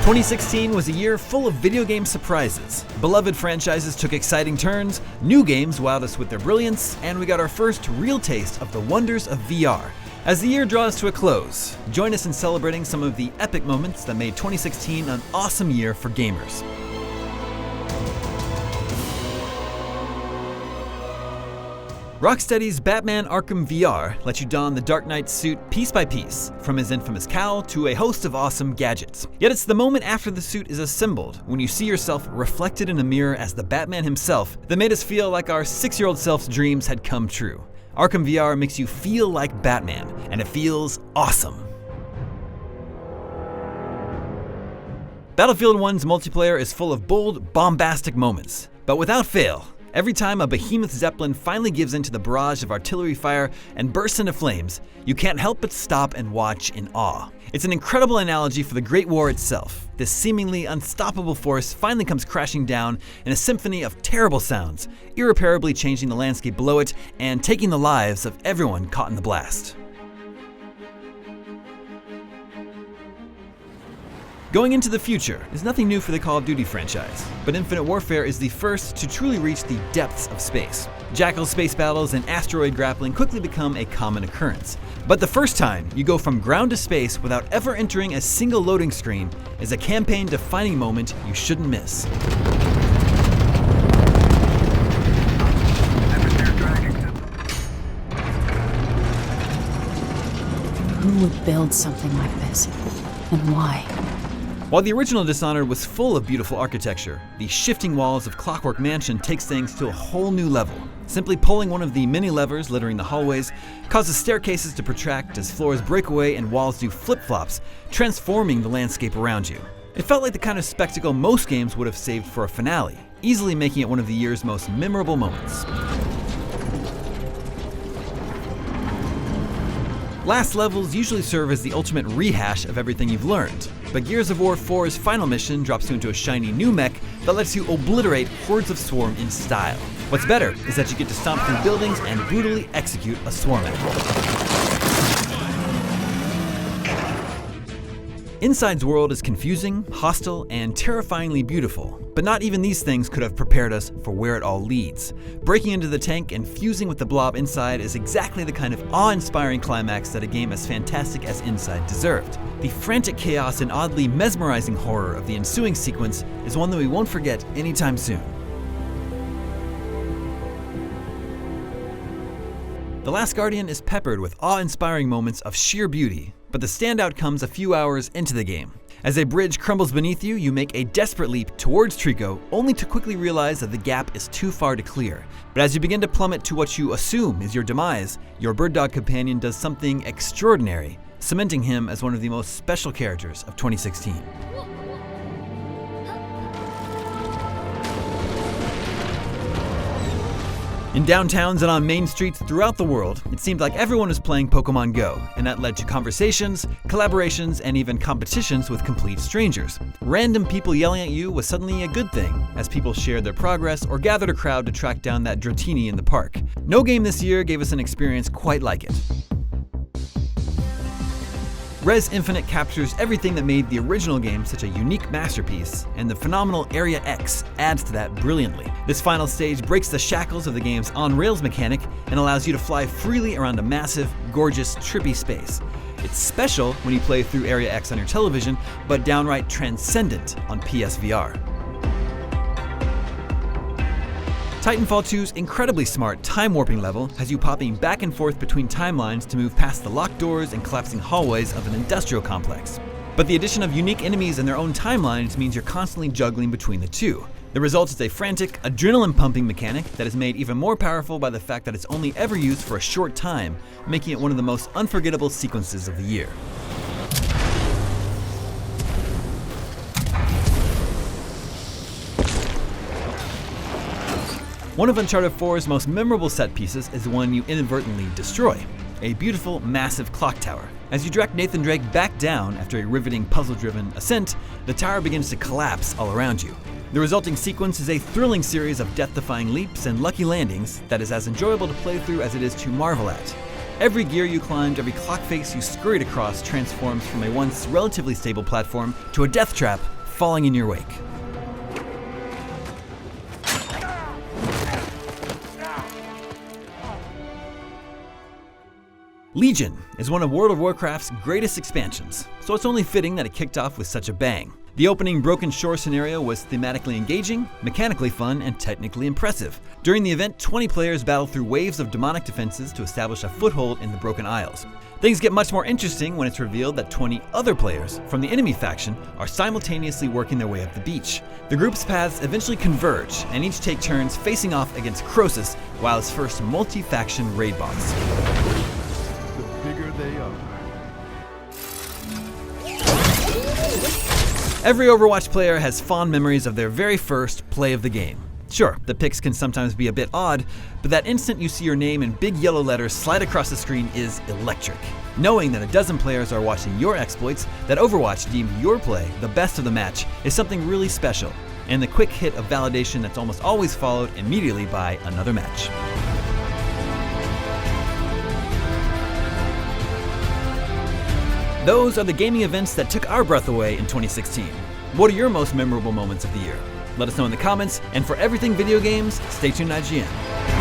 2016 was a year full of video game surprises. Beloved franchises took exciting turns, new games wowed us with their brilliance, and we got our first real taste of the wonders of VR. As the year draws to a close, join us in celebrating some of the epic moments that made 2016 an awesome year for gamers. Rocksteady's Batman Arkham VR lets you don the Dark Knight suit piece by piece, from his infamous cowl to a host of awesome gadgets. Yet it's the moment after the suit is assembled, when you see yourself reflected in a mirror as the Batman himself, that made us feel like our 6-year-old self's dreams had come true. Arkham VR makes you feel like Batman, and it feels awesome. Battlefield 1's multiplayer is full of bold, bombastic moments, but without fail, every time a behemoth Zeppelin finally gives in to the barrage of artillery fire and bursts into flames, you can't help but stop and watch in awe. It's an incredible analogy for the Great War itself. This seemingly unstoppable force finally comes crashing down in a symphony of terrible sounds, irreparably changing the landscape below it and taking the lives of everyone caught in the blast. Going into the future is nothing new for the Call of Duty franchise, but Infinite Warfare is the first to truly reach the depths of space. Jackal space battles and asteroid grappling quickly become a common occurrence. But the first time you go from ground to space without ever entering a single loading screen is a campaign-defining moment you shouldn't miss. Who would build something like this, and why? While the original Dishonored was full of beautiful architecture, the shifting walls of Clockwork Mansion takes things to a whole new level. Simply pulling one of the many levers littering the hallways causes staircases to protract as floors break away and walls do flip-flops, transforming the landscape around you. It felt like the kind of spectacle most games would have saved for a finale, easily making it one of the year's most memorable moments. Last levels usually serve as the ultimate rehash of everything you've learned, but Gears of War 4's final mission drops you into a shiny new mech that lets you obliterate hordes of Swarm in style. What's better is that you get to stomp through buildings and brutally execute a Swarm act. Inside's world is confusing, hostile, and terrifyingly beautiful, but not even these things could have prepared us for where it all leads. Breaking into the tank and fusing with the blob inside is exactly the kind of awe-inspiring climax that a game as fantastic as Inside deserved. The frantic chaos and oddly mesmerizing horror of the ensuing sequence is one that we won't forget anytime soon. The Last Guardian is peppered with awe-inspiring moments of sheer beauty, but the standout comes a few hours into the game. As a bridge crumbles beneath you, you make a desperate leap towards Trico, only to quickly realize that the gap is too far to clear. But as you begin to plummet to what you assume is your demise, your bird dog companion does something extraordinary, cementing him as one of the most special characters of 2016. In downtowns and on main streets throughout the world, it seemed like everyone was playing Pokemon Go, and that led to conversations, collaborations, and even competitions with complete strangers. Random people yelling at you was suddenly a good thing, as people shared their progress or gathered a crowd to track down that Dratini in the park. No game this year gave us an experience quite like it. Res Infinite captures everything that made the original game such a unique masterpiece, and the phenomenal Area X adds to that brilliantly. This final stage breaks the shackles of the game's on-rails mechanic and allows you to fly freely around a massive, gorgeous, trippy space. It's special when you play through Area X on your television, but downright transcendent on PSVR. Titanfall 2's incredibly smart time-warping level has you popping back and forth between timelines to move past the locked doors and collapsing hallways of an industrial complex. But the addition of unique enemies in their own timelines means you're constantly juggling between the two. The result is a frantic, adrenaline-pumping mechanic that is made even more powerful by the fact that it's only ever used for a short time, making it one of the most unforgettable sequences of the year. One of Uncharted 4's most memorable set pieces is the one you inadvertently destroy, a beautiful, massive clock tower. As you direct Nathan Drake back down after a riveting, puzzle-driven ascent, the tower begins to collapse all around you. The resulting sequence is a thrilling series of death-defying leaps and lucky landings that is as enjoyable to play through as it is to marvel at. Every gear you climbed, every clock face you scurried across transforms from a once relatively stable platform to a death trap falling in your wake. Legion is one of World of Warcraft's greatest expansions, so it's only fitting that it kicked off with such a bang. The opening Broken Shore scenario was thematically engaging, mechanically fun, and technically impressive. During the event, 20 players battled through waves of demonic defenses to establish a foothold in the Broken Isles. Things get much more interesting when it's revealed that 20 other players from the enemy faction are simultaneously working their way up the beach. The group's paths eventually converge, and each take turns facing off against Croesus, WoW's first multi-faction raid boss. Bigger they are. Every Overwatch player has fond memories of their very first play of the game. Sure, the picks can sometimes be a bit odd, but that instant you see your name in big yellow letters slide across the screen is electric. Knowing that a dozen players are watching your exploits, that Overwatch deemed your play the best of the match, is something really special, and the quick hit of validation that's almost always followed immediately by another match. Those are the gaming events that took our breath away in 2016. What are your most memorable moments of the year? Let us know in the comments, and for everything video games, stay tuned IGN.